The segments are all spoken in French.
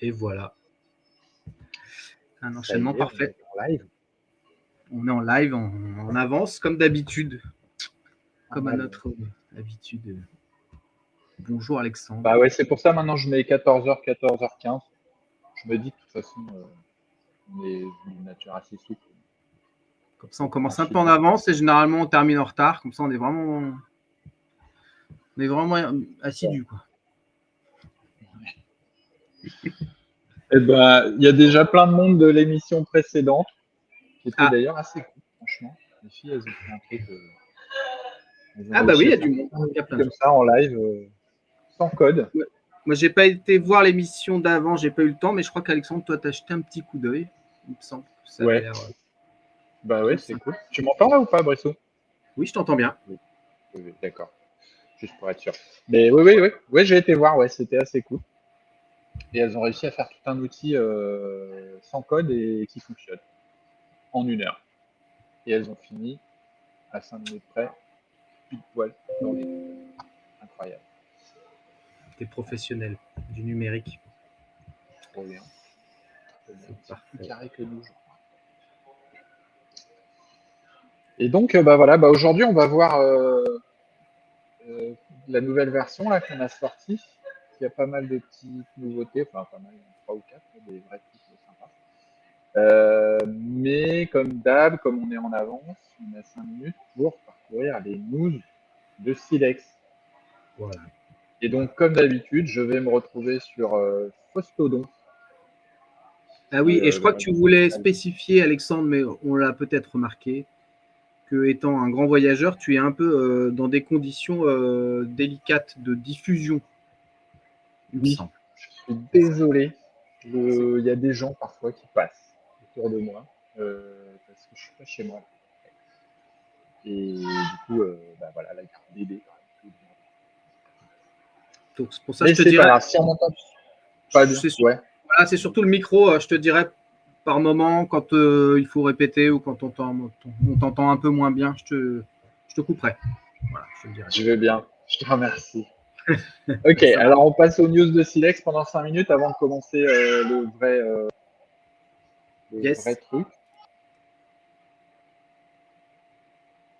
Et voilà. Un Ça enchaînement y est, parfait. on est en live. On est en live, en avance, comme d'habitude. Comme à avance. notre habitude. Bonjour Alexandre. Bah ouais, c'est pour ça maintenant je mets 14h, 14h15. Je me dis de toute façon, on est d'une nature assez souple. Comme ça, on commence un Ensuite, peu en avance et généralement on termine en retard. Comme ça, on est vraiment assidu, quoi. eh ben, il y a déjà plein de monde de l'émission précédente, qui était d'ailleurs assez cool, franchement. Les filles, elles ont fait un truc. Elles ont Ah bah oui, réussi il y à a du faire monde. plein de Il y a trucs plein de comme gens. ça en live, sans code. Moi, j'ai pas été voir l'émission d'avant, j'ai pas eu le temps, mais je crois qu'Alexandre, toi, t'as jeté un petit coup d'œil. Il me semble que ça avait Ouais. l'air. Bah ouais, c'est cool. Tu m'entends là ou pas, Brissot? Oui, je t'entends bien. Oui, oui, d'accord. Juste pour être sûr. Mais oui, j'ai été voir, ouais, c'était assez cool. Et elles ont réussi à faire tout un outil sans code et qui fonctionne en 1 heure. Et elles ont fini à 5 minutes près, pile poil dans les temps. Incroyable. T'es professionnel du numérique. Trop bien. Ils sont plus carrés que nous, je crois. Et donc, bah voilà, bah aujourd'hui, on va voir la nouvelle version là qu'on a sortie. Il y a pas mal de petites nouveautés, enfin pas mal, 3 ou 4, des vrais trucs sympas. Mais comme d'hab, comme on est en avance, on a 5 minutes pour parcourir les news de Silex. Voilà. Et donc, comme d'habitude, je vais me retrouver sur Fostodon. Ah oui, et je Le crois que tu réseau voulais social. spécifier, Alexandre, mais on l'a peut-être remarqué, que étant un grand voyageur, tu es un peu dans des conditions délicates de diffusion, il me Oui, semble. je suis désolé. Il y a des gens parfois qui passent autour de moi parce que je suis pas chez moi. Et du coup, bah voilà, là, il y a un bébé quand même. Donc, c'est pour ça que Mais je te c'est pas dirais, grave, si on m'entend pas bien, ouais. voilà, c'est surtout le micro, je te dirais par moment, quand il faut répéter ou quand on t'entend un peu moins bien, je te couperai. Voilà, je te le dirai. Je vais bien, je te remercie. Ok, alors on passe aux news de Silex pendant 5 minutes avant de commencer le vrai truc.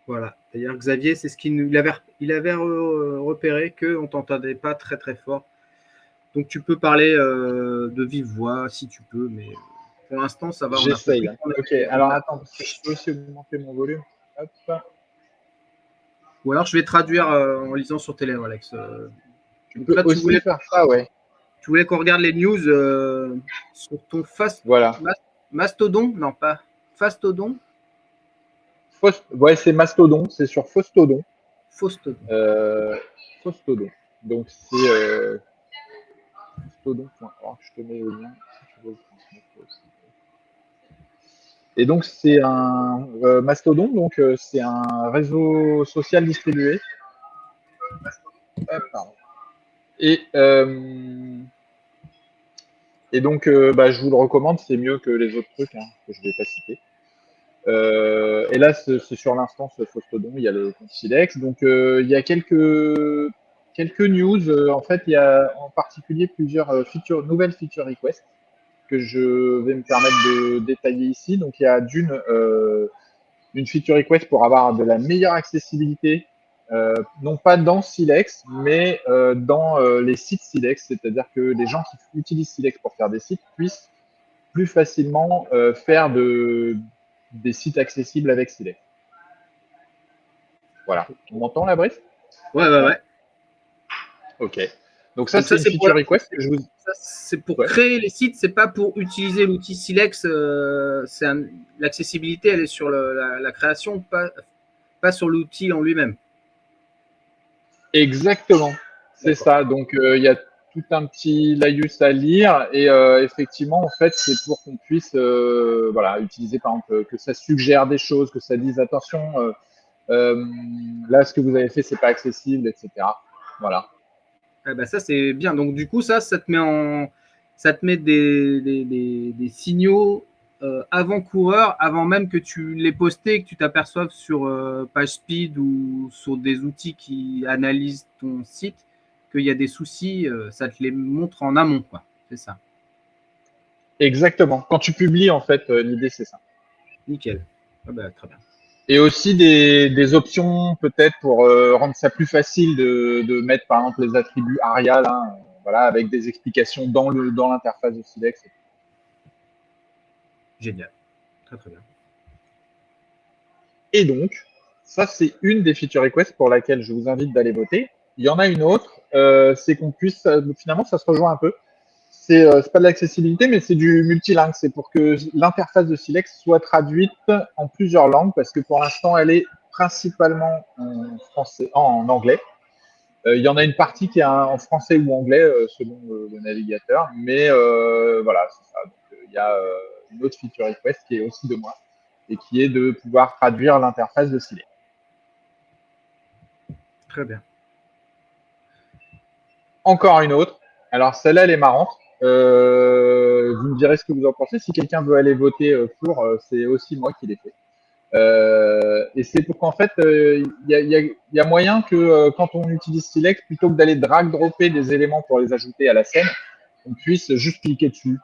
Voilà. D'ailleurs, Xavier, c'est ce il avait repéré qu'on ne t'entendait pas très très fort. Donc tu peux parler de vive voix si tu peux, mais pour l'instant, ça va, on a J'essaye. compris Hein. Ok, alors attends, parce que je peux aussi augmenter mon volume. Hop. Ou alors je vais traduire en lisant sur tes lèvres, Alex. Tu Donc peux là, aussi faire ça, ouais. tu voulais qu'on regarde les news sur ton Voilà. Mastodon. Non, pas Fastodon. Ouais, c'est Mastodon, c'est sur Fostodon. Fastodon. Fostodon. Donc c'est fostodon.org. Je te mets le lien si tu veux le transmettre aussi. Et donc c'est un Mastodon, donc c'est un réseau social distribué. Hop, pardon. Et, et donc bah, je vous le recommande, c'est mieux que les autres trucs hein, que je ne vais pas citer. Et là, c'est sur l'instance Fostodon, il y a le compte Silex. Donc, il y a quelques news. En fait, il y a en particulier plusieurs nouvelles feature requests que je vais me permettre de détailler ici. Donc, il y a une feature request pour avoir de la meilleure accessibilité, non pas dans Silex, mais dans les sites Silex. C'est-à-dire que les gens qui utilisent Silex pour faire des sites puissent plus facilement faire des sites accessibles avec Silex. Voilà. On m'entend la Brice? Ouais. Ok. Donc ça, c'est Ça, une feature request que je vous... c'est pour Ouais. créer les sites, c'est pas pour utiliser l'outil Silex. L'accessibilité, elle est sur la création, pas sur l'outil en lui-même. Exactement. C'est ça. Donc, il y a tout un petit laïus à lire et effectivement, en fait, c'est pour qu'on puisse voilà, utiliser, par exemple, que ça suggère des choses, que ça dise attention, là, ce que vous avez fait, c'est pas accessible, etc. Voilà. Ah bah ça, c'est bien. Donc, du coup, ça te met des signaux avant-coureurs, avant même que tu les postés, que tu t'aperçoives sur PageSpeed ou sur des outils qui analysent ton site, qu'il y a des soucis, ça te les montre en amont, quoi. C'est ça. Exactement. Quand tu publies, en fait, l'idée, c'est ça. Nickel. Ah bah, très bien. Et aussi des options peut-être pour rendre ça plus facile de mettre par exemple les attributs ARIA là, voilà, avec des explications dans l'interface de Silex. Génial. Très très bien. Et donc, ça c'est une des feature requests pour laquelle je vous invite d'aller voter. Il y en a une autre, c'est qu'on puisse, finalement ça se rejoint un peu, c'est pas de l'accessibilité, mais c'est du multilingue. C'est pour que l'interface de Silex soit traduite en plusieurs langues, parce que pour l'instant, elle est principalement en français, en anglais. Il y en a une partie qui est en français ou anglais, selon le navigateur, mais voilà, c'est ça. Donc, il y a une autre feature request qui est aussi de moi, et qui est de pouvoir traduire l'interface de Silex. Très bien. Encore une autre. Alors, celle-là, elle est marrante. Vous me direz ce que vous en pensez. Si quelqu'un veut aller voter pour, c'est aussi moi qui l'ai fait. Et c'est pour qu'en fait, il y a moyen que quand on utilise Silex, plutôt que d'aller drag-dropper des éléments pour les ajouter à la scène, on puisse juste cliquer dessus.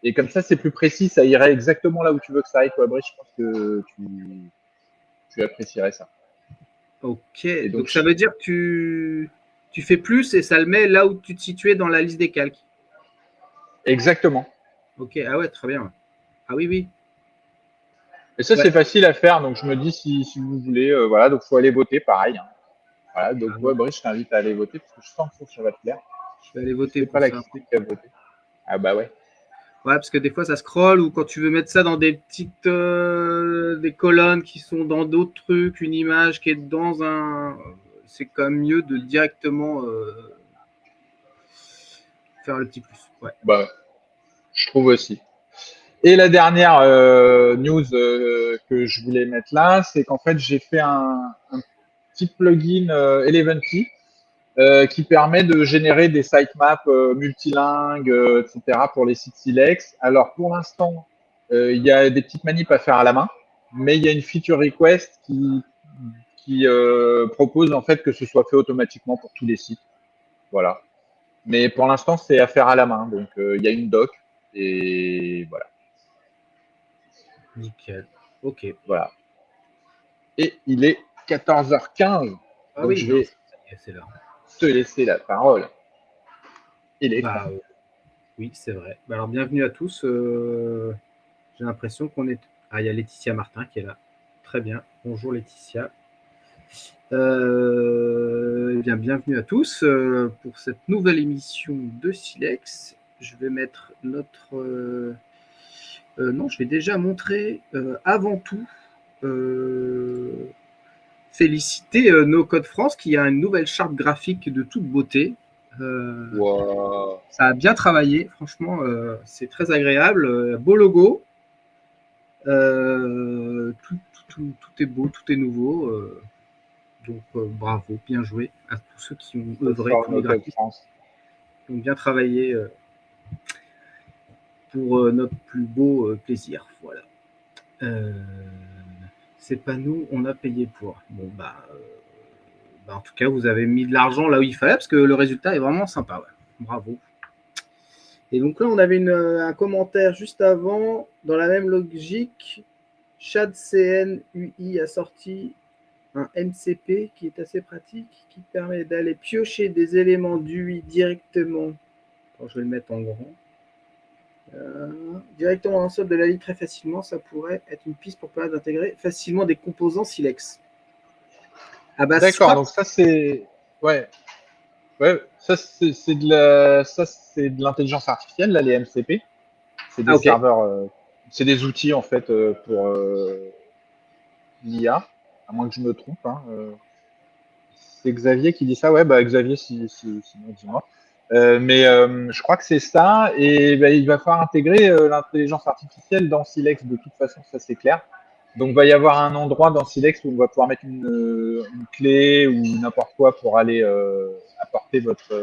Et comme ça, c'est plus précis, ça irait exactement là où tu veux que ça aille, toi, Brice. Je pense que tu apprécierais ça. Ok. Et Donc donc, ça veut dire que tu fais plus et ça le met là où tu te situais dans la liste des calques. exactement. Ok. Ah ouais, très bien. Ah oui, oui. Et ça, Ouais. c'est facile à faire. Donc, je me dis, si vous voulez, voilà, donc faut aller voter, pareil, hein. Voilà, donc, Ah ouais, ouais. Brice, je t'invite à aller voter parce que je sens que ça va te plaire. Je vais aller Je voter sais pas pour la ça. qui c'est qui a voté. Ah, bah ouais. Ouais, parce que des fois ça scrolle ou quand tu veux mettre ça dans des petites des colonnes qui sont dans d'autres trucs, une image qui est dans un, c'est quand même mieux de directement faire le petit plus. Ouais. Bah, ouais, je trouve aussi. Et la dernière news que je voulais mettre là, c'est qu'en fait, j'ai fait un petit plugin Eleventy qui permet de générer des sitemaps multilingues, etc. pour les sites Silex. Alors, pour l'instant, il y a des petites manips à faire à la main, mais il y a une feature request qui propose en fait que ce soit fait automatiquement pour tous les sites. Voilà. Mais pour l'instant, c'est à faire à la main. Donc, il y a une doc et voilà. Nickel. Ok. Voilà. Et il est 14h15, Ah donc oui, je non, vais c'est là. te laisser la parole et l'écran. Bah oui, c'est vrai. Bah, alors bienvenue à tous. J'ai l'impression qu'on est. Ah, il y a Laetitia Martin qui est là. Très bien. Bonjour Laetitia. Eh bien, bienvenue à tous pour cette nouvelle émission de Silex. Je vais mettre notre. Non, je vais déjà montrer avant tout euh, féliciter No Code France qui a une nouvelle charte graphique de toute beauté. Euh, Wow. Ça a bien travaillé, franchement, c'est très agréable. Beau logo, tout est beau, tout est nouveau. Donc bravo, bien joué à tous ceux qui ont Très œuvré, fort, tous les No Code graphistes France. qui ont bien travaillé pour notre plus beau plaisir. Voilà. Euh, c'est pas nous, on a payé pour. Bon bah, en tout cas, vous avez mis de l'argent là où il fallait parce que le résultat est vraiment sympa. Ouais. Bravo. Et donc là, on avait un commentaire juste avant, dans la même logique. ChadCNUI a sorti un MCP qui est assez pratique, qui permet d'aller piocher des éléments d'UI directement. Alors, je vais le mettre en grand. Directement dans le sol de la ligne très facilement, ça pourrait être une piste pour permettre d'intégrer facilement des composants Silex. Ah bah, je D'accord, crois que donc ça c'est ouais, ouais, ça c'est de l'intelligence artificielle là, les MCP. C'est des ah, ok. serveurs, c'est des outils en fait pour l'IA, à moins que je me trompe, hein. C'est Xavier qui dit ça, ouais, bah Xavier, sinon dis-moi. Mais je crois que c'est ça, et bah, il va falloir intégrer l'intelligence artificielle dans Silex, de toute façon, ça c'est clair. Donc il va y avoir un endroit dans Silex où on va pouvoir mettre une clé ou n'importe quoi pour aller apporter votre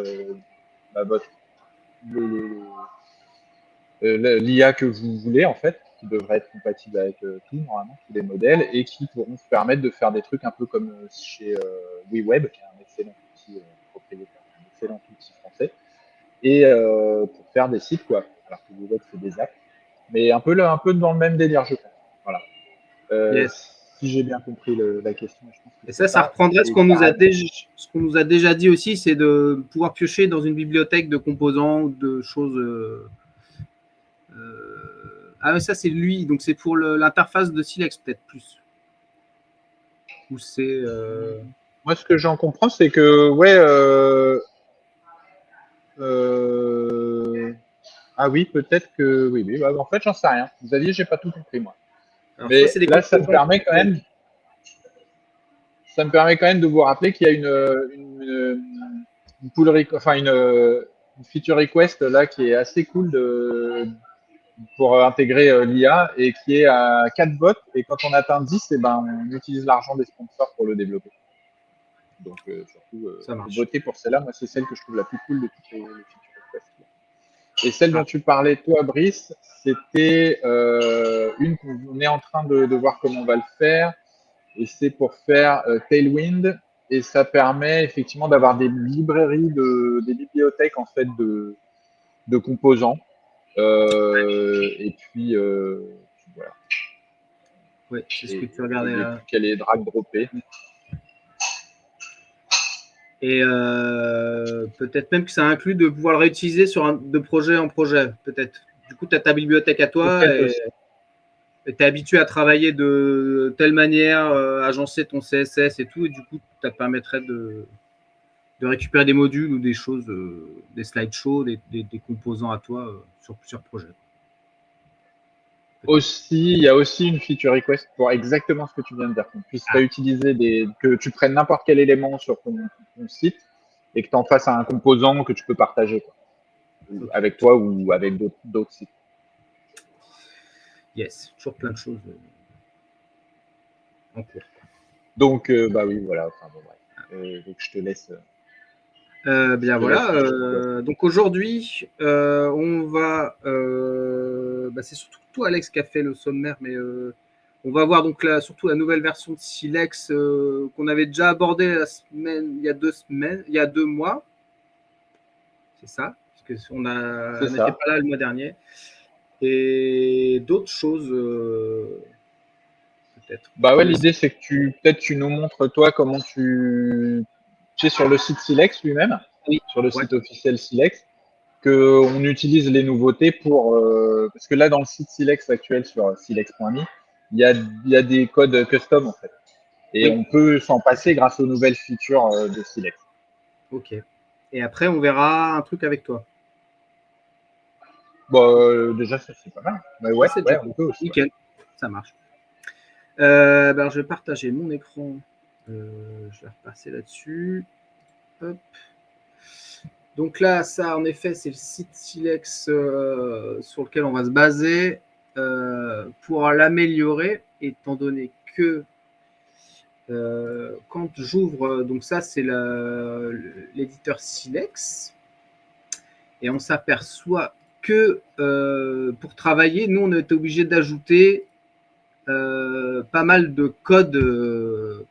l'IA que vous voulez en fait, qui devrait être compatible avec tout normalement, tous les modèles, et qui pourront vous permettre de faire des trucs un peu comme chez WeWeb, qui est un excellent outil propriétaire, un excellent outil français, et pour faire des sites quoi. Alors que WeWeb c'est des apps. Mais un peu dans le même délire, je pense. Voilà. Yes. Si j'ai bien compris la question, je pense que Et c'est ça ça. reprendrait Et carrément. ce qu'on nous a déjà dit aussi, c'est de pouvoir piocher dans une bibliothèque de composants ou de choses. Ah, mais ça, c'est lui. Donc, c'est pour l'interface de Silex, peut-être plus. Ou c'est. Moi, ce que j'en comprends, c'est que, ouais, euh, ah oui, peut-être que, oui, oui, bah, en fait, j'en sais rien. Xavier, j'ai pas tout compris, moi. Alors, soit Mais c'est des là, composants. ça me permet quand même de vous rappeler qu'il y a une pull enfin une feature request là qui est assez cool pour intégrer l'IA et qui est à 4 votes. Et quand on atteint 10, et ben, on utilise l'argent des sponsors pour le développer. Donc, surtout, Ça marche. votez pour celle-là. Moi, c'est celle que je trouve la plus cool de toutes les feature requests. Et celle Ah, dont tu parlais, toi, Brice, c'était une qu'on est en train de voir comment on va le faire. Et c'est pour faire Tailwind. Et ça permet effectivement d'avoir des librairies, des bibliothèques en fait de composants. Et puis voilà. ouais, c'est ce que tu Et regardais il n'est là. plus qu'à les drag dropper. Et peut-être même que ça inclut de pouvoir le réutiliser de projet en projet, peut-être. Du coup, tu as ta bibliothèque à toi Peut-être et aussi. tu es habitué à travailler de telle manière, agencer ton CSS et tout, et du coup, ça te permettrait de récupérer des modules ou des choses, des slideshows, des composants à toi sur plusieurs projets. Peut-être. Aussi, il y a aussi une feature request pour exactement ce que tu viens de dire, qu'on puisse Ah, réutiliser que tu prennes n'importe quel élément sur ton site et que tu en fasses un composant que tu peux partager quoi, ok. avec toi ou avec d'autres sites. Yes, toujours plein de choses en cours. Donc, bah oui, voilà. Enfin, bon, bref. Donc, Bien je te laisse voilà. enchaîner. Donc aujourd'hui, on va. Bah, c'est surtout toi, Alex, qui a fait le sommaire, mais on va voir donc surtout la nouvelle version de Silex qu'on avait déjà abordé il y a 2 semaines, il y a 2 mois. C'est ça, parce qu'on C'est n'était ça. pas là le mois dernier. Et d'autres choses, peut-être. Bah ouais, Que l'idée c'est que peut-être tu nous montres toi comment tu es sur le site Silex lui-même, oui, sur le ouais, site officiel Silex, que on utilise les nouveautés pour parce que là dans le site Silex actuel sur silex.me, il y a des codes custom en fait. Et oui, on peut s'en passer grâce aux nouvelles features de Silex. ok. Et après, on verra un truc avec toi. Bon, déjà ça c'est pas mal. Mais Ça, ouais, c'est déjà ouais, on cool. peut aussi. Ouais. Nickel, ça marche. Ben, je vais partager mon écran. Je vais repasser là-dessus. Hop. Donc là, ça, en effet, c'est le site Silex sur lequel on va se baser pour l'améliorer, étant donné que quand j'ouvre, donc ça, c'est l'éditeur Silex, et on s'aperçoit que pour travailler, nous, on est obligé d'ajouter pas mal de codes.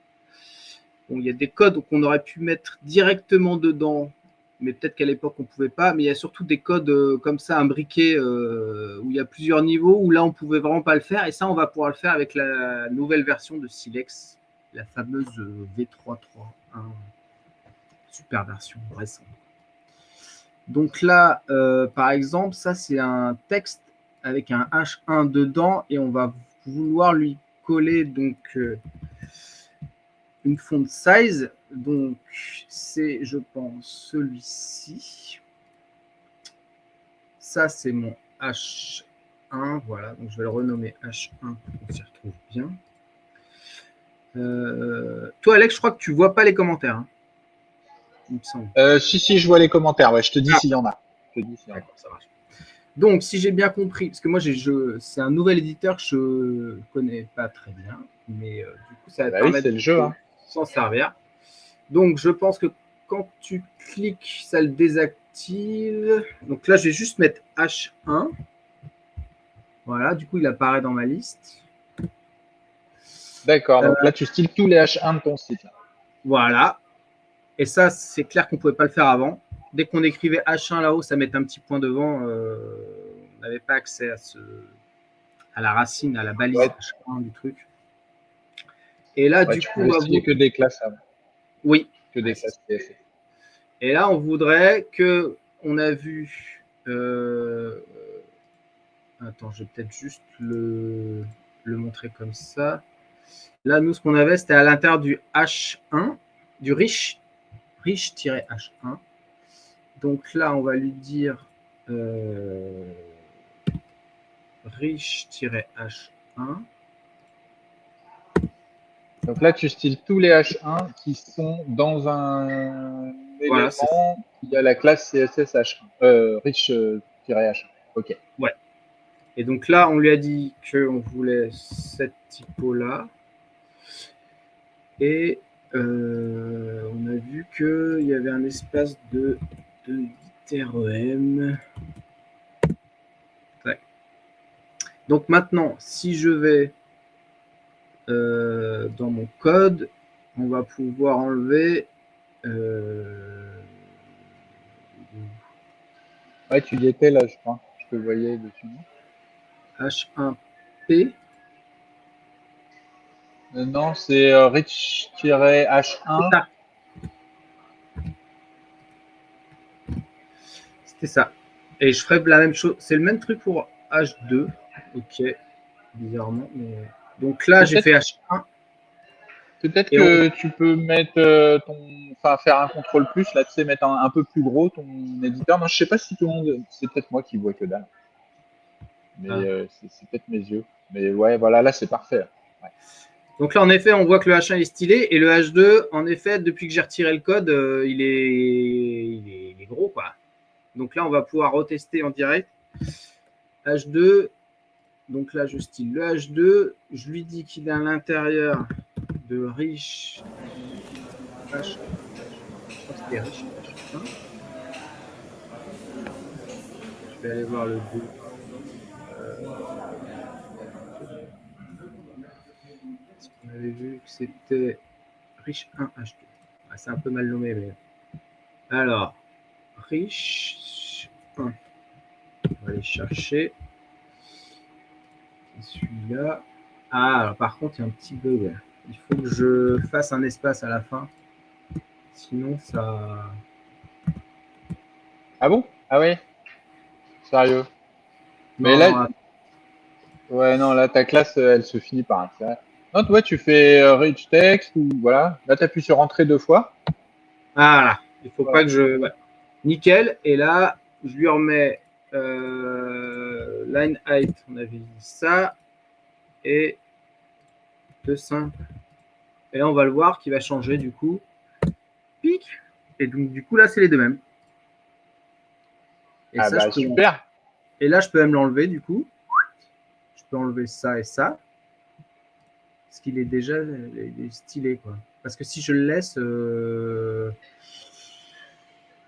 Bon, il y a des codes qu'on aurait pu mettre directement dedans, mais peut-être qu'à l'époque on ne pouvait pas. Mais il y a surtout des codes comme ça imbriqués où il y a plusieurs niveaux où là on ne pouvait vraiment pas le faire. Et ça, on va pouvoir le faire avec la nouvelle version de Silex, la fameuse V3.3.1, super version récente. Donc là, par exemple, ça c'est un texte avec un H1 dedans et on va vouloir lui coller donc une font size. Donc c'est, je pense, celui-ci. Ça c'est mon H1, voilà. Donc je vais le renommer H1 pour qu'on s'y retrouve bien. Toi, Alex, je crois que tu vois pas les commentaires, hein, il me semble. Si, je vois les commentaires. Ouais, je te dis Ah, s'il y en a. Je te dis s'il y en a. d'accord, ça marche. Donc, si j'ai bien compris, parce que moi, c'est un nouvel éditeur que je ne connais pas très bien, mais du coup, ça va te Bah oui, permettre c'est le jeu. de Hein. s'en servir. Donc, je pense que quand tu cliques, ça le désactive. Donc là, je vais juste mettre H1. Voilà, du coup, il apparaît dans ma liste. D'accord. Euh, Donc là, tu styles tous les H1 de ton site. Là. voilà. Et ça, c'est clair qu'on ne pouvait pas le faire avant. Dès qu'on écrivait H1 là-haut, ça mettait un petit point devant. On n'avait pas accès à ce. à la racine, à la balise Ouais. H1 du truc. Et là, Ouais, du tu coup, pouvais styler que des classes avant, oui. que des Ouais, classes CSS. et là, on voudrait que, on a vu, attends, je vais peut-être juste le montrer comme ça. Là, nous, ce qu'on avait, c'était à l'intérieur du H1, du rich-H1. Donc là, on va lui dire rich-H1. Donc là, tu styles tous les H1 qui sont dans un Voilà, élément qui a la classe CSS H1, rich-H1. Ok. ouais. Et donc là, on lui a dit qu'on voulait cette typo-là. Et on a vu qu'il y avait un espace de ITREM. Ouais. Donc maintenant, si je vais dans mon code, on va pouvoir enlever Ouais, tu y étais là, je crois. Je te voyais dessus, non? H1P. Non, c'est C'est rich-H1. ça. C'était ça. Et je ferai la même chose. C'est le même truc pour H2. Ok. Bizarrement. Mais... Donc là, j'ai Peut-être fait H1. peut-être Et on... que tu peux mettre enfin faire un contrôle plus, là, tu sais, mettre un peu plus gros ton éditeur. Non, je sais pas si tout le monde, c'est peut-être moi qui vois que dalle, mais Ah. c'est peut-être mes yeux. Mais ouais, voilà, là, c'est parfait. Ouais. Donc là, en effet, on voit que le H1 est stylé. Et le H2, en effet, depuis que j'ai retiré le code, il est gros, quoi. Donc là, on va pouvoir retester en direct. H2. Donc là, je style le H2. Je lui dis qu'il est à l'intérieur de riche H. Je crois que c'était riche H1. Je vais aller voir le 2. Parce qu'on avait vu que c'était riche 1 H2. Ah, c'est un peu mal nommé, mais. Alors, riche 1. On va aller chercher. Celui-là. Ah, alors par contre, il y a un petit bug. Il faut que je fasse un espace à la fin. Sinon, ça. Ah bon? Ah oui? Sérieux? Mais Non, là, non. ouais, non, là, ta classe, elle se finit par un tiret. Non, toi, tu fais rich text ou voilà. Là, tu appuies sur entrée 2 fois. Ah, là. Il faut pas Voilà. que je. Ouais. Nickel. Et là, je lui remets line height. On avait dit ça. Et 2 simple. Et là, on va le voir qui va changer du coup. Pic. Et donc, du coup, là, c'est les deux mêmes. Et Ah ça, je bah peux. super. Et là, je peux même l'enlever du coup. Je peux enlever ça et ça. Parce qu'il est déjà il est stylé, quoi. Parce que si je le laisse,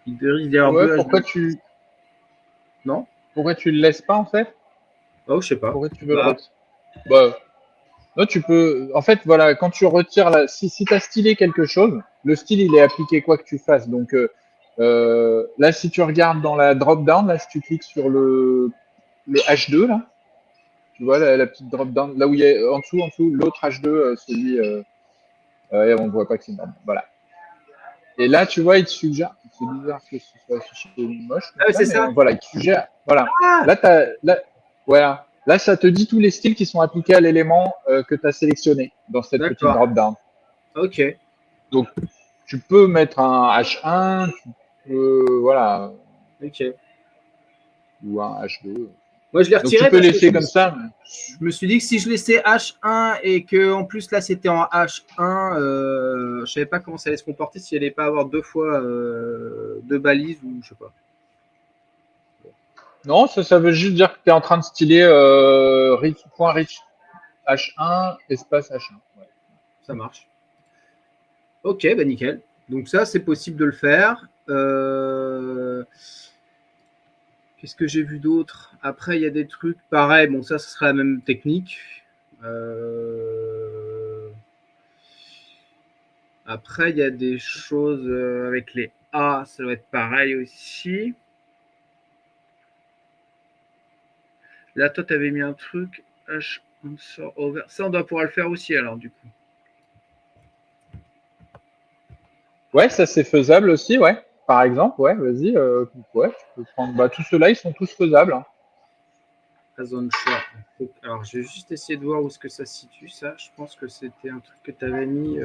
il risque d'y avoir Ouais, deux H2. Non? pourquoi tu le laisses pas en fait? Oh, je sais pas. Pourquoi tu veux le Bah, retirer? Bah, non, tu peux. En fait, voilà, quand tu retires si tu as stylé quelque chose, le style il est appliqué quoi que tu fasses. Donc là, si tu regardes dans la drop down, là, si tu cliques sur le H2 là, tu vois la petite drop down, là où il y a en dessous, l'autre H2, celui, on ne voit pas que c'est une drop down. Voilà. Et là, tu vois, il te suggère. C'est bizarre que ce soit affiché moche comme ah, ça, c'est mais ça. voilà, il te suggère. Voilà. Ah, Voilà. Là, ça te dit tous les styles qui sont appliqués à l'élément que tu as sélectionné dans cette petite d'accord. drop-down. Ok. Donc, tu peux mettre un H1, tu peux, voilà, Ok. ou un H2. Moi, je l'ai Donc, tu retiré peux parce que laisser comme ça. je me suis dit que si je laissais H1 et que en plus là c'était en H1, je savais pas comment ça allait se comporter si elle allait pas avoir deux fois deux balises ou je sais pas. Non, ça veut juste dire que tu es en train de styler point rich H1, espace H1. Ouais. Ça marche. Ok, bah nickel. Donc ça, c'est possible de le faire. Qu'est-ce que j'ai vu d'autre? Après, il y a des trucs pareils. Bon, ça, ce sera la même technique. Après, il y a des choses avec les A, ça doit être pareil aussi. Là, toi, tu avais mis un truc. H onshore over. Ça, on doit pouvoir le faire aussi, alors, du coup. Ouais, ça c'est faisable aussi, ouais. Par exemple, ouais, vas-y, ouais, tu peux prendre. Bah, tous ceux-là, ils sont tous faisables, hein. As onshore. Alors, je vais juste essayer de voir où est-ce que ça se situe, ça. Je pense que c'était un truc que tu avais mis.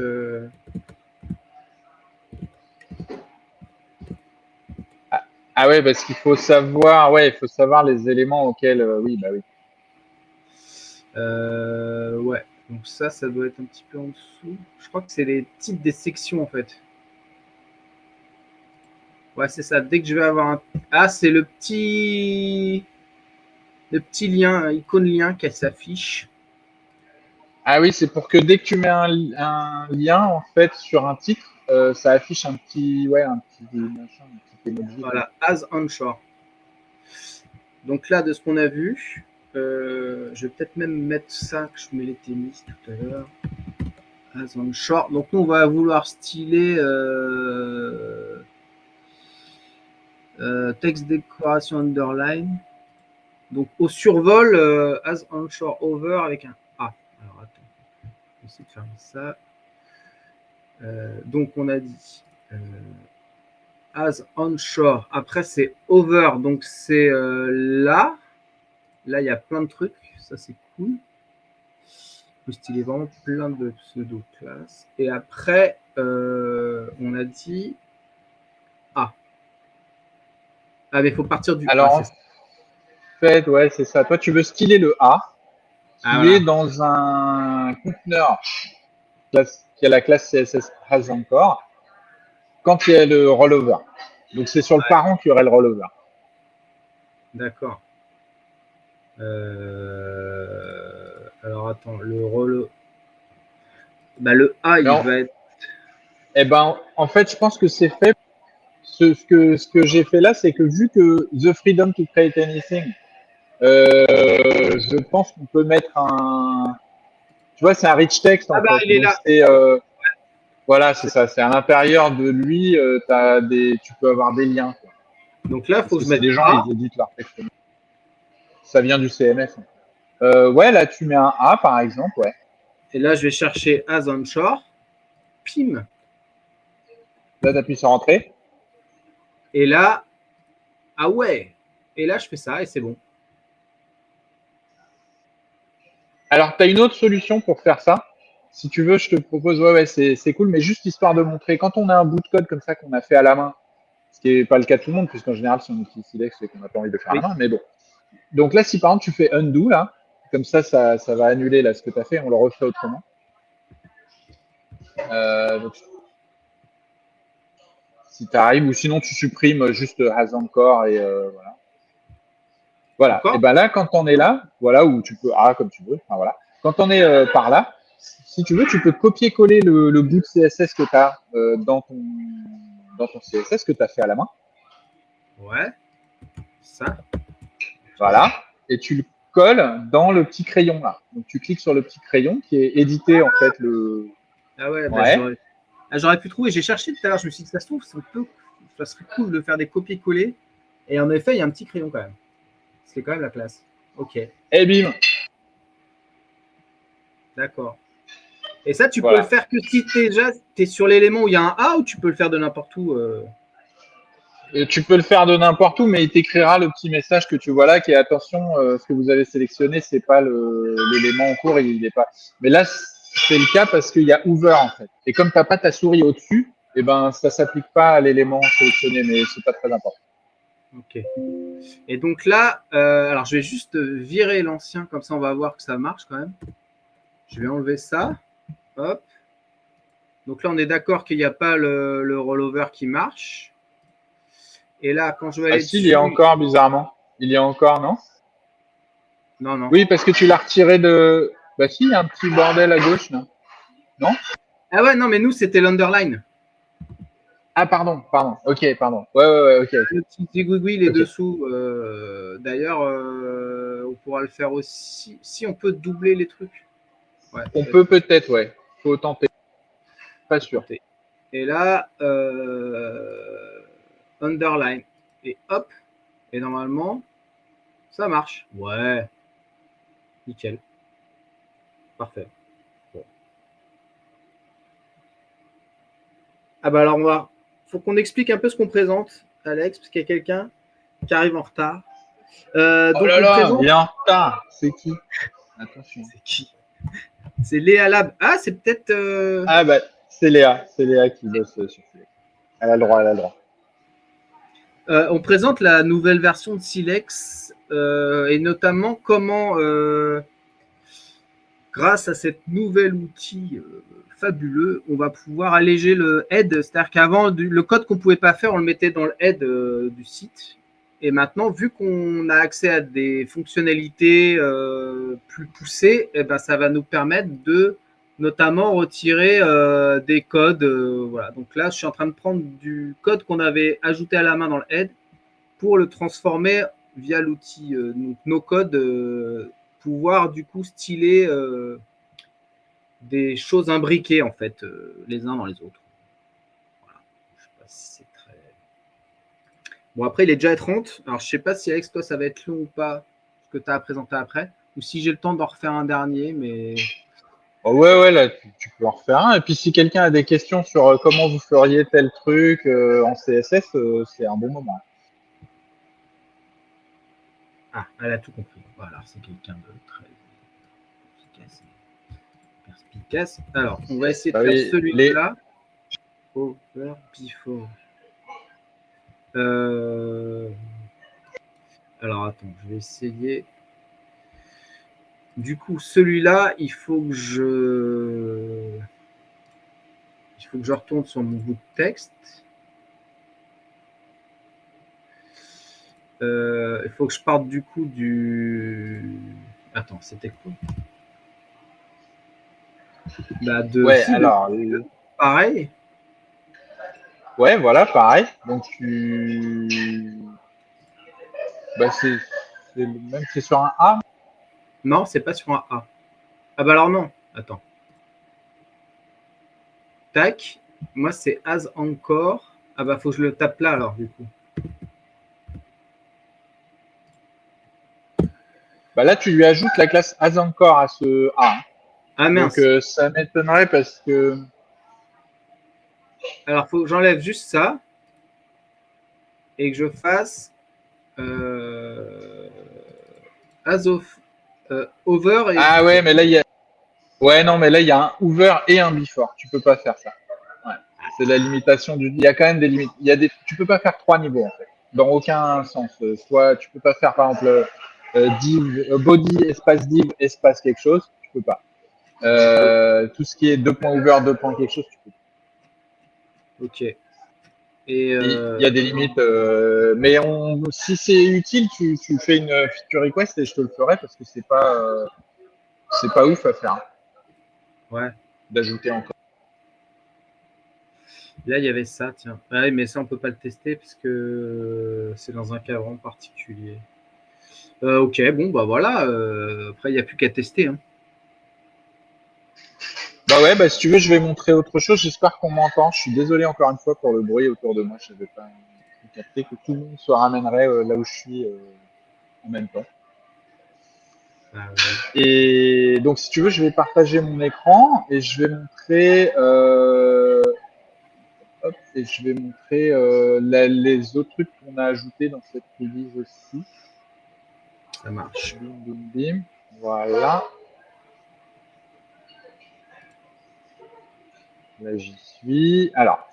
Ah ouais, parce qu'il faut savoir, ouais, il faut savoir les éléments auxquels, oui, bah oui. Ouais. Donc ça doit être un petit peu en dessous. Je crois que c'est les titres des sections, en fait. Ouais, c'est ça. Dès que je vais avoir un... Ah, c'est le petit lien, icône lien qui s'affiche. Ah oui, c'est pour que dès que tu mets un lien en fait sur un titre, ça affiche un petit, ouais, un petit machin, un petit emoji, quoi. Voilà, as onshore. Donc là, de ce qu'on a vu, je vais peut-être même mettre ça que je me l'étais mis tout à l'heure. As onshore. Donc nous, on va vouloir styler texte décoration underline. Donc au survol, as onshore over avec un A. Alors attends, je vais essayer de faire ça. Donc on a dit as onshore. Après c'est over, donc c'est là. Là il y a plein de trucs, ça c'est cool. Il est vraiment plein de pseudo-classes. Et après, on a dit A. Ah, mais il faut partir du A, Alors c'est en ça. fait, ouais, c'est ça. Toi, tu veux styler le A, Ah, qui est voilà. dans un conteneur qui a la classe CSS has encore, quand il y a le rollover. Donc c'est sur le Ouais, parent qu'il y aurait le rollover. d'accord. Alors attends, le rôle. Bah, le A, il Non, va être. eh ben, en fait, je pense que c'est fait. Ce que j'ai fait là, c'est que vu que The Freedom to Create Anything, je pense qu'on peut mettre un. Tu vois, c'est un rich text Ah, en bah, fait. il est Donc là. c'est voilà, c'est ça. C'est à l'intérieur de lui, tu peux avoir des liens, quoi. Donc là, il Parce faut que que je si mette les gens A. ils éditent leur texte, ça vient du CMS. Ouais, là tu mets un A par exemple, ouais. Et là, je vais chercher as onshore. Pim. Là tu appuies sur entrée. Et là, ah ouais. Et là, je fais ça et c'est bon. Alors tu as une autre solution pour faire ça. Si tu veux, je te propose, ouais, ouais, c'est cool, mais juste histoire de montrer, quand on a un bout de code comme ça qu'on a fait à la main, ce qui n'est pas le cas de tout le monde, puisqu'en général, si on utilise Silex, c'est qu'on n'a pas envie de le faire à Oui. la main, mais bon. Donc là, si par exemple tu fais undo, là, comme ça va annuler là, ce que tu as fait, on le refait autrement. Donc, si tu arrives, ou sinon tu supprimes juste has encore et voilà. Voilà. Et Encore. ben là, quand on est là, voilà, ou tu peux comme tu veux, enfin voilà. Quand on est par là, si tu veux, tu peux copier-coller le bout de CSS que tu as dans ton CSS que tu as fait à la main. Ouais. Ça. Voilà. Et tu le colles dans le petit crayon là. Donc tu cliques sur le petit crayon qui est édité en fait le. Ah ouais, bah, Ouais. j'aurais pu trouver. J'ai cherché tout à l'heure. Je me suis dit que ça se trouve, ça serait cool de faire des copier-coller. Et en effet, il y a un petit crayon quand même. C'est quand même la classe. Ok, Et bim. d'accord. Et ça, tu peux le Voilà. faire que si déjà tu es sur l'élément où il y a un A ou tu peux le faire de n'importe où. Et tu peux le faire de n'importe où, mais il t'écrira le petit message que tu vois là, qui est attention, ce que vous avez sélectionné, c'est pas l'élément en cours, il n'est pas. Mais là, c'est le cas parce qu'il y a over en fait. Et comme t'as pas ta souris au-dessus, eh ben ça s'applique pas à l'élément sélectionné, mais c'est pas très important. Ok. Et donc là, alors je vais juste virer l'ancien, comme ça on va voir que ça marche quand même. Je vais enlever ça. Hop. Donc là, on est d'accord qu'il n'y a pas le rollover qui marche. Et là, quand je vais Ah aller si, il y a dessus, encore bizarrement. Il y a encore, non? non, non. Oui, parce que tu l'as retiré de. Bah si, il y a un petit bordel à gauche, là. Non? Ah ouais, non, mais nous, c'était l'underline. Ah pardon, pardon. Ok, pardon. Ouais, ouais, ouais, ok, ok. Le petit zigouigoui, les Ok. dessous. D'ailleurs, on pourra le faire aussi. Si on peut doubler les trucs. Ouais, On peut-être. peut peut-être, ouais. Faut tenter. Pas Faut sûr. tenter. Et là, underline. Et hop. Et normalement, ça marche. Ouais, nickel. Parfait. Bon. Ah bah alors faut qu'on explique un peu ce qu'on présente, Alex, parce qu'il y a quelqu'un qui arrive en retard. Oh Donc là on là, il présente. est en retard. C'est qui? Attention. C'est qui? C'est Léa Lab. Ah, c'est peut-être. Ah bah, c'est Léa. C'est Léa qui bosse sur Silex. Elle a le droit, elle a le droit. On présente la nouvelle version de Silex et notamment comment, grâce à cet nouvel outil fabuleux, on va pouvoir alléger le head. C'est-à-dire qu'avant, le code qu'on ne pouvait pas faire, on le mettait dans le head du site. Et maintenant, vu qu'on a accès à des fonctionnalités plus poussées, eh ben, ça va nous permettre de notamment retirer des codes. Voilà. Donc là, je suis en train de prendre du code qu'on avait ajouté à la main dans le head pour le transformer via l'outil no code, pouvoir du coup styler des choses imbriquées en fait, les uns dans les autres. Voilà. Je sais pas si c'est très. Bon, après, il est déjà 30. Alors, je sais pas si avec toi, ça va être long ou pas, ce que tu as à présenter après, ou si j'ai le temps d'en refaire un dernier, mais. Oh ouais, là, tu peux en refaire un. Et puis, si quelqu'un a des questions sur comment vous feriez tel truc en CSS, c'est un bon moment. Ah, elle a tout compris. Voilà, c'est quelqu'un de très efficace. Perspicace. Alors, on va essayer de Bah faire oui, celui-là. Over before. Alors, attends, je vais essayer. Du coup, celui-là, il faut que je retourne sur mon bout de texte. Il faut que je parte du coup du. Attends, c'était quoi? Bah ouais, si, alors, pareil. ouais, voilà, pareil. Donc, bah, c'est sur un A. Non, c'est pas sur un A. Ah bah alors non. Attends. Tac. Moi, c'est as encore. Ah bah faut que je le tape là alors du coup. Bah là, tu lui ajoutes la classe as encore à ce A. Ah Donc, mince. ça m'étonnerait parce que. Alors faut que j'enlève juste ça et que je fasse as of over et Ah ouais, before. mais là, il y a. Ouais, non, mais là, il y a un over et un before. Tu peux pas faire ça. Ouais. C'est la limitation du. Il y a quand même des limites. Il y a des. Tu peux pas faire trois niveaux en fait. Dans aucun sens. Soit tu peux pas faire par exemple div, body espace div espace quelque chose. Tu peux pas. Tout ce qui est deux points over deux points quelque chose, tu peux. Ok. Et Il y a des limites, mais si c'est utile, tu fais une feature request et je te le ferai parce que c'est pas ouf à faire hein, ouais. d'ajouter encore. Là, il y avait ça, tiens. Ouais, mais ça, on peut pas le tester parce que c'est dans un cas vraiment particulier. Ok, bon, bah voilà. Après, il n'y a plus qu'à tester. Hein. Bah ouais, bah si tu veux, je vais montrer autre chose. J'espère qu'on m'entend. Je suis désolé encore une fois pour le bruit autour de moi. Je n'avais pas capté que tout le monde se ramènerait là où je suis en même temps. Ah, ouais. Et donc, si tu veux, je vais partager mon écran et je vais montrer, hop, et je vais montrer les autres trucs qu'on a ajoutés dans cette release aussi. Ça marche. Bim, bim, bim. Voilà. Là, j'y suis. Alors,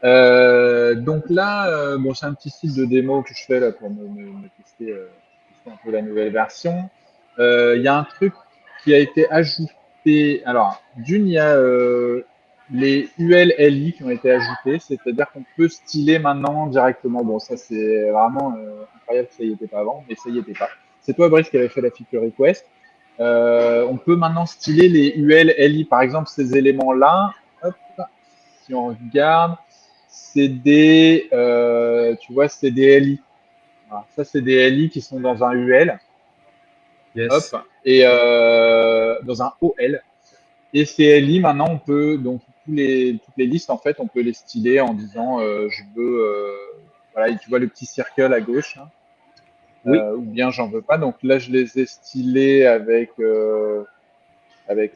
donc là, bon, c'est un petit site de démo que je fais là pour me tester un peu la nouvelle version. Il y a un truc qui a été ajouté. Alors, d'une, il y a les ULLI qui ont été ajoutés, c'est-à-dire qu'on peut styler maintenant directement. Bon, ça c'est vraiment incroyable, ça y était pas avant, mais ça y était pas. C'est toi, Brice, qui avait fait la feature request. On peut maintenant styler les ULLI, par exemple, ces éléments-là. Hop, si on regarde, c'est des, tu vois, c'est des LI. Voilà. Ça, c'est des LI qui sont dans un UL, Yes. hop, et dans un OL. Et ces LI, maintenant, on peut, donc, toutes les listes, en fait, on peut les styler en disant, je veux, voilà, et tu vois le petit circle à gauche, hein, Oui. ou bien j'en veux pas. Donc là, je les ai stylés avec, avec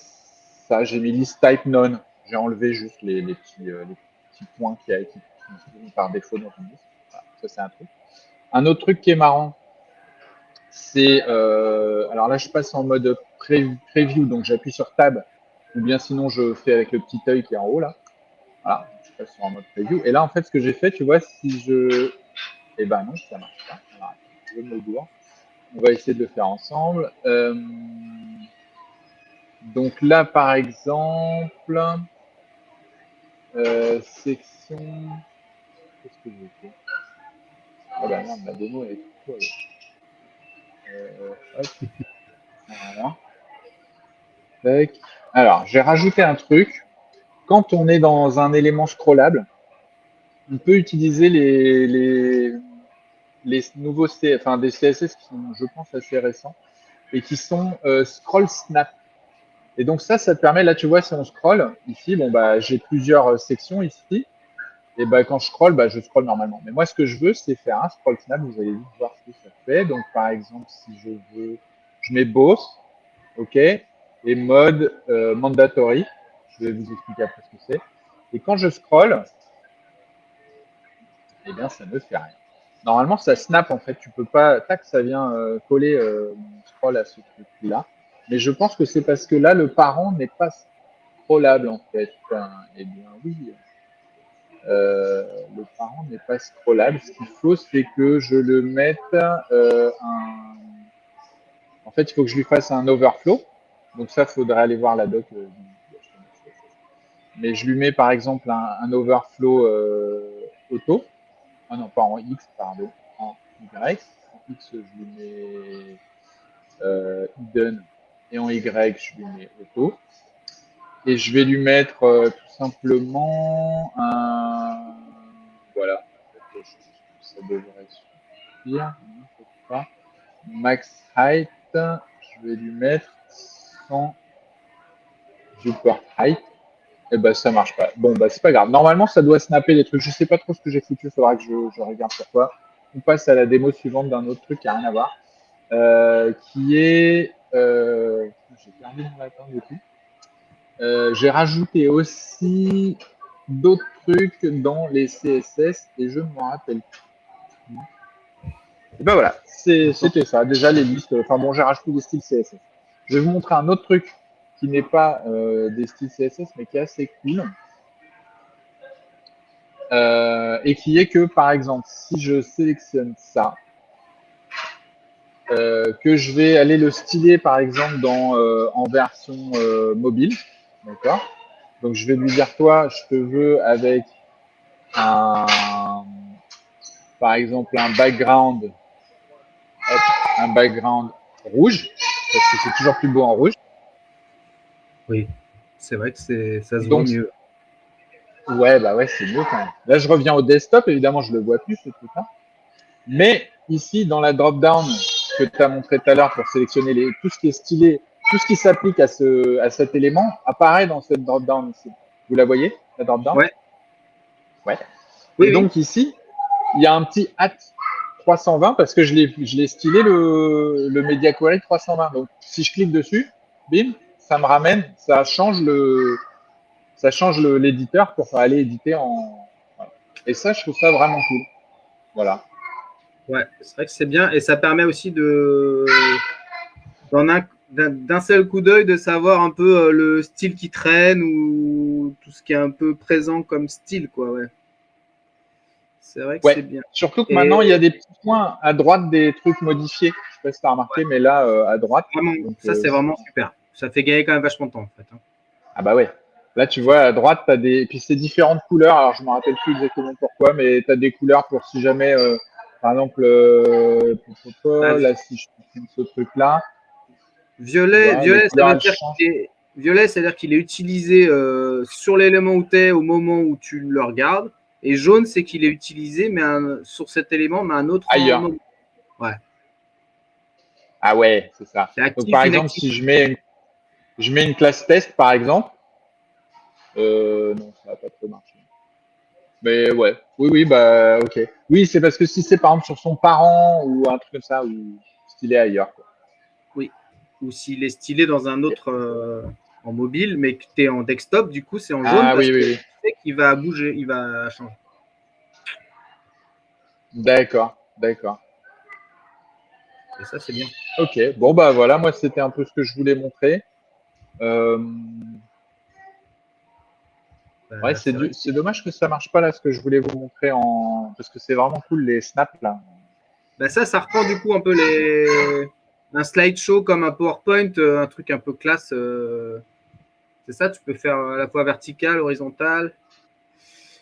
ça, j'ai mis list type none. J'ai enlevé juste les petits points qui sont mis par défaut dans une liste. Voilà, ça, c'est un truc. Un autre truc qui est marrant, c'est alors là, je passe en mode preview, donc j'appuie sur Tab, ou bien sinon je fais avec le petit œil qui est en haut là. Voilà, je passe en mode preview. Et là, en fait, ce que j'ai fait, tu vois, si je. Eh ben non, ça marche pas. Alors, je me gourre. On va essayer de le faire ensemble. Donc là, par exemple, section. Qu'est-ce que j'ai fait? Oh la merde, la démo elle est toute folle. Hop, voilà. Tac. Alors, j'ai rajouté un truc. Quand on est dans un élément scrollable, on peut utiliser les nouveaux enfin, des CSS qui sont, je pense, assez récents et qui sont scroll snap. Et donc ça te permet, là tu vois, si on scroll, ici, bon bah j'ai plusieurs sections ici, et bah quand je scroll, bah je scroll normalement. Mais moi ce que je veux, c'est faire un scroll snap, vous allez vite voir ce que ça fait. Donc par exemple, si je veux, je mets both, ok, et mode mandatory, je vais vous expliquer après ce que c'est. Et quand je scroll, eh bien ça ne fait rien. Normalement ça snap en fait, tu peux pas, tac, ça vient coller scroll à ce truc-là. Mais je pense que c'est parce que là, le parent n'est pas scrollable en fait. Enfin, eh bien oui, le parent n'est pas scrollable. Ce qu'il faut, c'est que je le mette En fait, il faut que je lui fasse un overflow. Donc ça, il faudrait aller voir la doc. Mais je lui mets par exemple un overflow auto. Ah non, pas en X, pardon. En Y. En X, je lui mets hidden. Et en Y, je lui mets auto. Et je vais lui mettre tout simplement un. Voilà. Ça devrait suffire. Pas. Max height. Je vais lui mettre 100 viewport height. Et ben ça marche pas. Bon, bah c'est pas grave. Normalement, ça doit snapper les trucs. Je sais pas trop ce que j'ai foutu. Il faudra que je regarde pourquoi. On passe à la démo suivante d'un autre truc qui n'a rien à voir. Qui est. J'ai perdu mon latin du coup. J'ai rajouté aussi d'autres trucs dans les CSS et je ne m'en rappelle plus. Et ben voilà, c'était ça. Déjà les listes. Enfin bon, j'ai rajouté des styles CSS. Je vais vous montrer un autre truc qui n'est pas des styles CSS mais qui est assez cool. Et qui est que par exemple, si je sélectionne ça, que je vais aller le styler par exemple en version mobile, d'accord. Donc je vais lui dire toi, je te veux avec par exemple un background, hop, un background rouge, parce que c'est toujours plus beau en rouge. Oui, c'est vrai que ça se voit Donc, mieux. ouais, bah ouais, c'est mieux quand même. Là, je reviens au desktop, évidemment, je le vois plus, ce truc-là. Mais ici, dans la drop-down que tu as montré tout à l'heure pour sélectionner tout ce qui est stylé, tout ce qui s'applique à cet élément, apparaît dans cette drop-down ici. Vous la voyez, la drop-down? Ouais. Ouais. Oui, Et oui. donc ici, il y a un petit at 320 parce que je l'ai stylé le Media Query 320. Donc si je clique dessus, bim, ça me ramène, ça change l'éditeur pour aller éditer en. Voilà. Et ça, je trouve ça vraiment cool. Voilà. Ouais, c'est vrai que c'est bien et ça permet aussi d'un seul coup d'œil de savoir un peu le style qui traîne ou tout ce qui est un peu présent comme style, quoi. Ouais. C'est vrai que Ouais. c'est bien. Surtout que maintenant, il y a Et des petits points à droite des trucs modifiés. Je sais pas si tu as remarqué, mais là, à droite. vraiment, Donc, ça c'est vraiment super. Ça fait gagner quand même vachement de temps en fait. Hein. ah bah ouais. Là, tu vois, à droite, tu as des. Puis c'est différentes couleurs. Alors, je me rappelle plus exactement pourquoi, mais tu as des couleurs pour si jamais, par exemple, Bah, là, si je prends ce truc-là, tu violet, vois, les violet, ça couleurs, veut elles dire changent. violet, c'est-à-dire qu'il est utilisé sur l'élément où tu es au moment où tu le regardes. Et jaune, c'est qu'il est utilisé mais sur cet élément, mais un autre Ailleurs. moment. Ouais. Ah ouais, c'est ça. C'est Donc, actif, par exemple, inactif. si je mets une classe test, par exemple, non, ça va pas trop marcher. Mais ouais, oui, oui, bah, ok. Oui, c'est parce que si c'est par exemple sur son parent ou un truc comme ça, ou stylé ailleurs, quoi. Oui. ou s'il est stylé dans un autre en mobile, mais que tu es en desktop, du coup, c'est en jaune Ah parce oui, que oui, tu oui. sais qu'il va bouger, il va changer. D'accord, d'accord. Et ça, c'est bien. Ok, bon bah voilà, moi c'était un peu ce que je voulais montrer. Euh, ouais, C'est vrai. c'est dommage que ça marche pas là, ce que je voulais vous montrer en... Parce que c'est vraiment cool les snaps là. Ça reprend du coup un peu un slideshow comme un PowerPoint, un truc un peu classe. C'est ça, tu peux faire à la fois vertical, horizontal,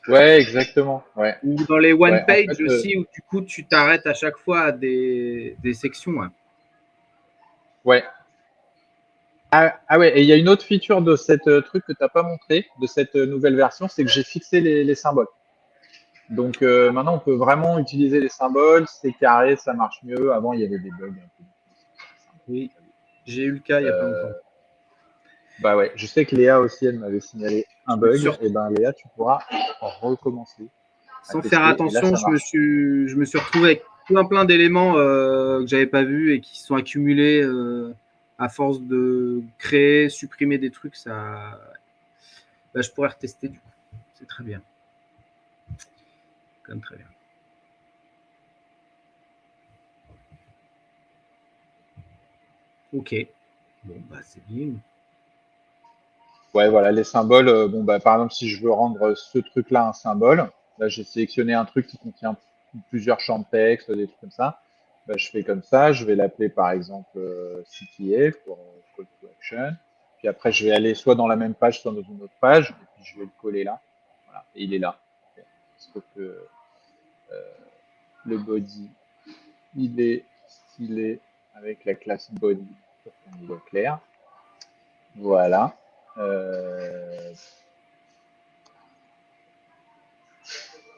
Ouais, exactement. Ouais, ou dans les one ouais. En page fait, aussi, où du coup tu t'arrêtes à chaque fois à des sections. Hein. ouais. Ah ouais, et il y a une autre feature de cette truc que t'as pas montré, de cette nouvelle version, c'est que j'ai fixé les symboles. Donc maintenant, on peut vraiment utiliser les symboles, c'est carré, ça marche mieux. Avant, il y avait des bugs un peu. Oui, j'ai eu le cas il n'y a pas longtemps. Bah ouais, je sais que Léa aussi, elle m'avait signalé un Je me suis bug. Et ben Léa, tu pourras recommencer à sans faire tester. Et là, attention, ça marche. je me suis retrouvé avec plein d'éléments que j'avais pas vus et qui se sont accumulés à force de créer, supprimer des trucs. Ça, bah, je pourrais retester du coup. C'est très bien. Quand même très bien. Ok. Bon, bah, c'est bien. Ouais, voilà, les symboles. Bon, bah, par exemple, si je veux rendre ce truc-là un symbole, là, j'ai sélectionné un truc qui contient plusieurs champs de texte, des trucs comme ça. Bah, je fais comme ça. Je vais l'appeler, par exemple, CTA pour Call to Action. Puis après, je vais aller soit dans la même page, soit dans une autre page. Et puis, je vais le coller là. Voilà, et il est là. Sauf que le body, il est stylé avec la classe body pour qu'on y voit clair. Voilà. Euh,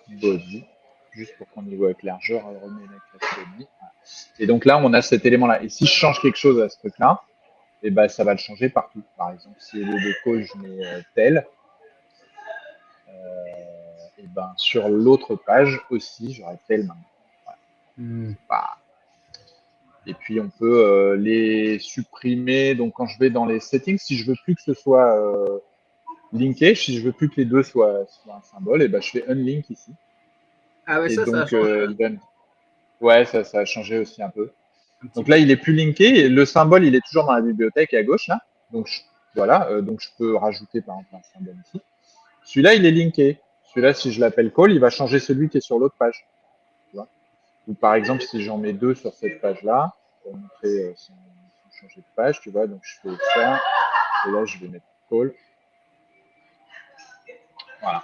body, juste pour qu'on y voit clair. Je remets la classe body. Voilà. Et donc là, on a cet élément-là. Et si je change quelque chose à ce truc-là, et ben, ça va le changer partout. Par exemple, si au lieu de call, je mets tel, et ben, sur l'autre page aussi, j'aurai tel maintenant. Voilà. C'est pas... Et puis on peut les supprimer. Donc quand je vais dans les settings, si je veux plus que ce soit linké, si je veux plus que les deux soient un symbole, et ben je fais unlink ici. Ah ouais, Et ça a donc changé il donne. Ouais, ça a changé aussi un peu. un petit Donc là, peu. il est plus linké. Et le symbole, il est toujours dans la bibliothèque à gauche là. Donc voilà. Donc je peux rajouter par exemple un symbole ici. Celui-là, il est linké. Celui-là, si je l'appelle call, il va changer celui qui est sur l'autre page. Tu vois. Ou par exemple, si j'en mets deux sur cette page-là, pour montrer sans changer de page, tu vois, donc je fais ça, et là je vais mettre call. Voilà.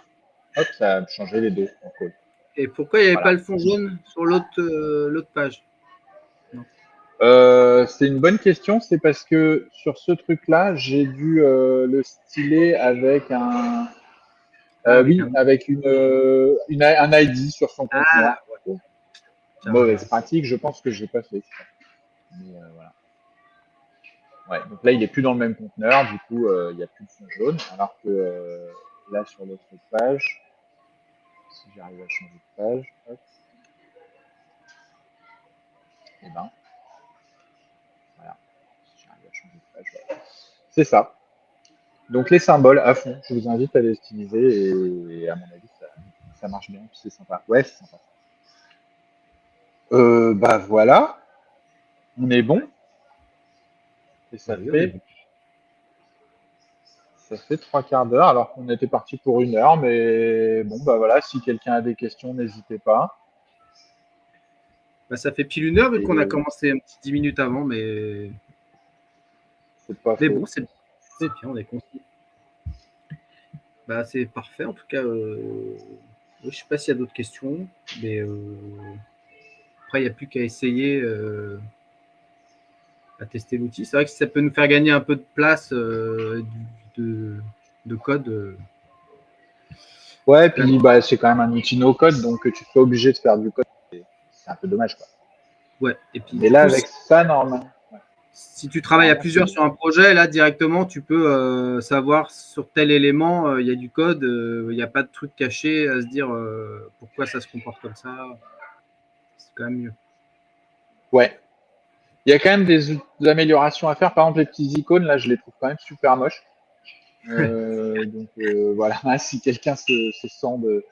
Hop, ça a changé les deux en call. Et pourquoi il n'y avait pas Voilà. le fond jaune sur l'autre page? Non. C'est une bonne question, c'est parce que sur ce truc-là, j'ai dû le styler avec Ah, avec oui, un. avec un ID sur son conteneur. Ah, ouais, Bon, tiens, mauvaise pratique, je pense que je n'ai pas fait. Mais voilà. Ouais, donc là, il est plus dans le même conteneur, du coup, il n'y a plus de fond jaune, alors que là, sur l'autre page, si j'arrive à changer de page, hop, et ben, voilà, si j'arrive à changer de page, voilà. C'est ça. Donc les symboles à fond, je vous invite à les utiliser et à mon avis, ça marche bien, puis c'est sympa. Ouais, c'est sympa. Bah voilà, on est bon, et bah oui, on est bon. ça fait 3 quarts d'heure, alors qu'on était parti pour 1 heure, mais bon, bah voilà, si quelqu'un a des questions, n'hésitez pas. Bah, ça fait pile 1 heure vu qu'on a Et commencé un petit 10 minutes avant, c'est pas mais faux. bon, c'est bien, on est concis. Bah, c'est parfait en tout cas. Je ne sais pas s'il y a d'autres questions, mais après, il n'y a plus qu'à essayer à tester l'outil. C'est vrai que ça peut nous faire gagner un peu de place de, de code. Ouais, C'est quand même. puis bah, c'est quand même un outil no-code, donc que tu sois obligé de faire du code, c'est un peu dommage, quoi. Ouais. Et puis Mais du là, coup, avec ça, normalement, ouais, si tu travailles à normalement c'est plusieurs bon. sur un projet, là directement, tu peux savoir sur tel élément, il y a du code, il n'y a pas de truc caché à se dire pourquoi ça se comporte comme ça. C'est quand même mieux. Ouais, Il y a quand même des améliorations à faire. Par exemple, les petits icônes, là, je les trouve quand même super moches. Donc voilà, si quelqu'un se sent de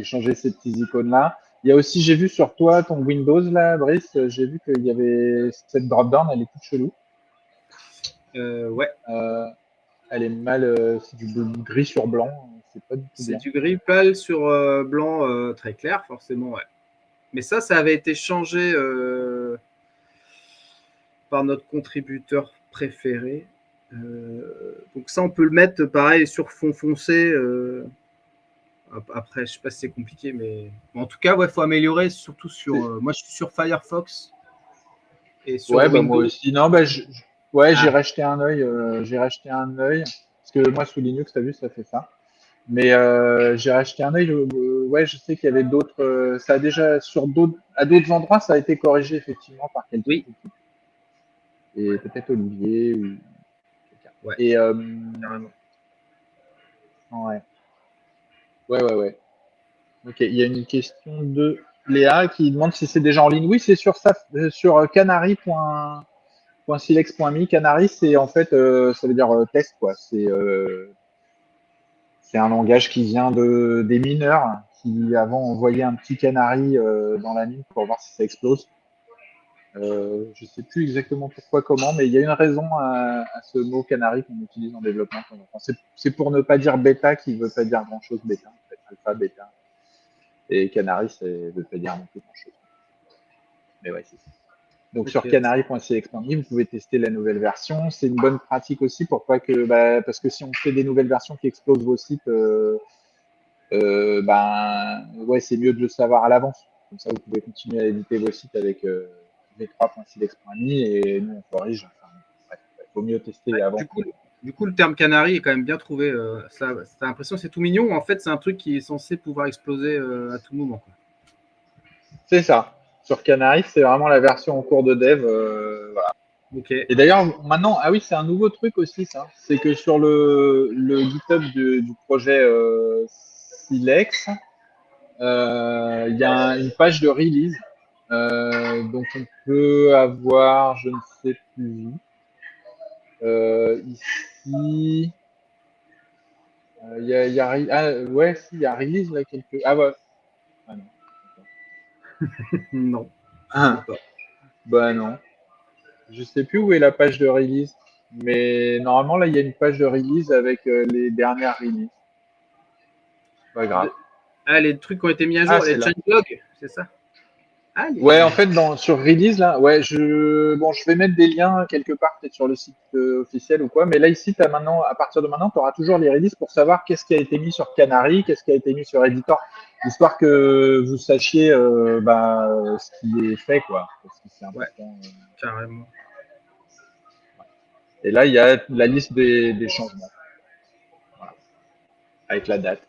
changer ces petits icônes-là. Il y a aussi, j'ai vu sur toi, ton Windows, là, Brice, j'ai vu qu'il y avait cette drop-down, elle est toute chelou. Ouais, Euh, Elle est mal, c'est du gris sur blanc, c'est pas du tout c'est bien. du gris pâle sur blanc très clair, forcément, ouais. Mais ça avait été changé par notre contributeur préféré. Donc ça, on peut le mettre pareil sur fond foncé. Après, je sais pas si c'est compliqué, mais en tout cas, ouais, faut améliorer, surtout sur. Moi, je suis sur Firefox et sur Ouais, bah moi Windows. aussi. Non, bah ouais, j'ai Ah, racheté un œil, parce que moi sous Linux, t'as vu, ça fait ça. Mais j'ai racheté un œil. Ouais, je sais qu'il y avait d'autres. Ça a déjà à d'autres endroits, ça a été corrigé effectivement par quelqu'un oui, de l'équipe. Et peut-être Olivier ou quelqu'un. ouais, Et carrément. ouais, ouais. Ok, il y a une question de Léa qui demande si c'est déjà en ligne. Oui, c'est sur ça, sur canary.silex.me. Canary, c'est en fait, ça veut dire test, quoi. C'est un langage qui vient des mineurs qui avant envoyaient un petit canari dans la mine pour voir si ça explose. Je sais plus exactement pourquoi, comment, mais il y a une raison à ce mot canari qu'on utilise en développement. C'est pour ne pas dire bêta qui veut pas dire grand chose, bêta, en fait, alpha, bêta. Et canari, ça veut pas dire non plus grand chose. Mais ouais, c'est ça. Donc Ok. sur canary.cx.me, vous pouvez tester la nouvelle version. C'est une bonne pratique aussi pour pas que, parce que si on fait des nouvelles versions qui explosent vos sites, ben ouais, c'est mieux de le savoir à l'avance. Comme ça, vous pouvez continuer à éditer vos sites avec v3.silex.me et nous on corrige. Enfin, ouais, vaut mieux tester avant. Du coup, le terme canari est quand même bien trouvé. Ça, t'as l'impression que c'est tout mignon. En fait, c'est un truc qui est censé pouvoir exploser à tout moment, quoi. C'est ça. Sur Canary, c'est vraiment la version en cours de dev. Voilà. Ok. Et d'ailleurs, maintenant, ah oui, c'est un nouveau truc aussi, ça. C'est que sur le GitHub du projet Silex, il y a une page de release. Donc on peut avoir, je ne sais plus, ici, ouais, si, il y a release là quelque. Ah ouais. Ah non. Non, je sais Ah, pas. bah non. Je sais plus où est la page de release, mais normalement là il y a une page de release avec les dernières releases. Pas grave. Ah, les trucs qui ont été mis à Ah, jour, c'est les là. changelogs, c'est ça? Ah, Ouais, en fait, sur Release, là, ouais, bon, je vais mettre des liens quelque part, peut-être sur le site officiel ou quoi, mais là, ici, maintenant, à partir de maintenant, tu auras toujours les releases pour savoir qu'est-ce qui a été mis sur Canary, qu'est-ce qui a été mis sur Editor, histoire que vous sachiez ce qui est fait, quoi, parce que c'est ouais, important. carrément. Et là, il y a la liste des changements, voilà, avec la date.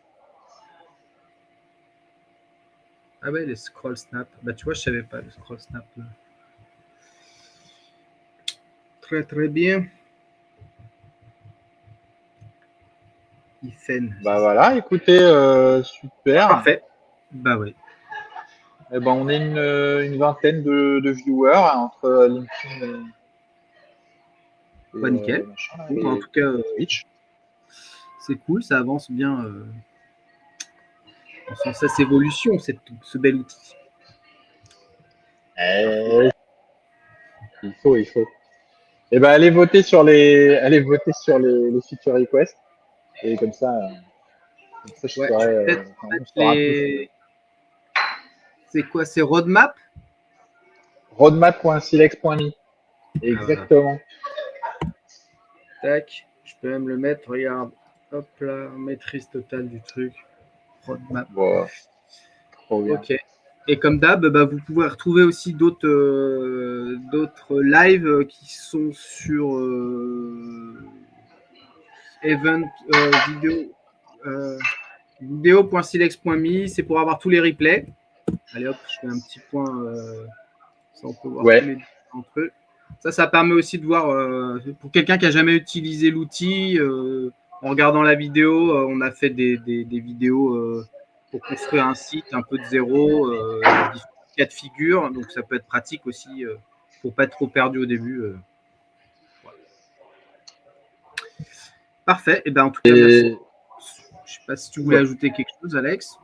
Ah ouais, les scroll snap. Bah, tu vois, je savais pas, le scroll snap. Très, très bien. Ifen, Bah c'est ça. voilà, écoutez, super. Parfait. Bah oui. Eh ben, on est une vingtaine de viewers entre LinkedIn Bah, nickel. machin, là, Bon, bah, en tout cas, et Twitch. c'est cool, ça avance bien sans cesse évolution, ce bel outil. Parfait. Il faut. Et ben allez voter sur les feature requests et comme ça je Ouais, je vais saurai, peut-être enfin, on mettre saura tous. C'est quoi? C'est roadmap? Roadmap.silex.me. Ah, voilà. Exactement. Tac. Je peux même le mettre, regarde. Hop là, maîtrise totale du truc. Roadmap. Bon, trop bien. Ok. Et comme d'hab, bah, vous pouvez retrouver aussi d'autres lives qui sont sur event vidéo vidéo.silex.me. C'est pour avoir tous les replays. Allez hop, je fais un petit point. Ça, on peut voir tous Ouais. les entre eux. Ça permet aussi de voir pour quelqu'un qui a jamais utilisé l'outil. En regardant la vidéo, on a fait des vidéos pour construire un site un peu de zéro, différents cas de figure. Donc ça peut être pratique aussi pour pas être trop perdu au début. Voilà. Parfait. Et ben en tout cas, merci. Je sais pas si tu voulais ajouter quelque chose, Alex.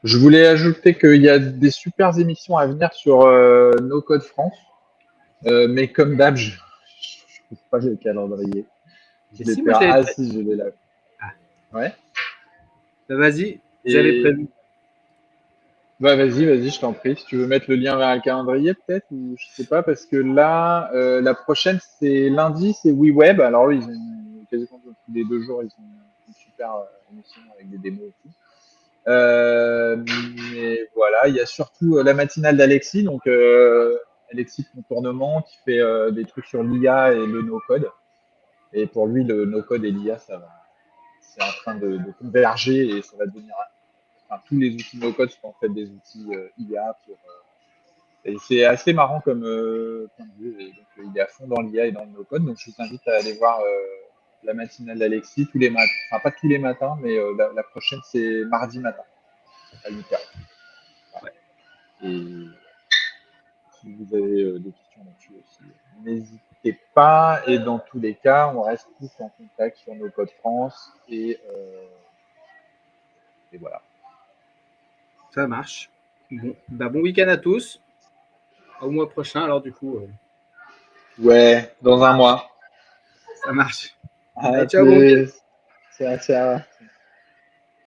Je voulais ajouter qu'il y a des super émissions à venir sur No Code France, mais comme d'hab, je ne trouve pas le calendrier. Je l'ai Si, moi, perdu. je l'avais Ah prêt. si, je l'ai là. Ah. Ouais. Ben, vas-y, j'avais Et prévu. bah vas-y, je t'en prie. Si tu veux mettre le lien vers le calendrier, peut-être, ou je sais pas, parce que là, la prochaine, c'est lundi, c'est WeWeb. Alors eux, ils ont quasiment tous les 2 jours, ils ont une super émission avec des démos et tout. Mais voilà, il y a surtout la matinale d'Alexis, donc Alexis Contournement, qui fait des trucs sur l'IA et le no-code. Et pour lui, le no-code et l'IA, c'est en train de converger et ça va devenir. Enfin, tous les outils no-code sont en fait des outils IA pour. Et c'est assez marrant comme point de vue. Et donc, il est à fond dans l'IA et dans le no-code. Donc, je vous invite à aller voir la matinale d'Alexis tous les matins. Enfin, pas tous les matins, mais la prochaine, c'est mardi matin à 8h. Ouais. Et si vous avez des questions là-dessus aussi, n'hésitez pas. Et dans tous les cas, on reste tous en contact sur nos codes France. Et voilà. Ça marche. Bon, ben, bon week-end à tous. Au mois prochain, alors du coup. Ouais, dans un mois. Ça marche. À Ciao, bon week-end. plus. Ciao, ciao.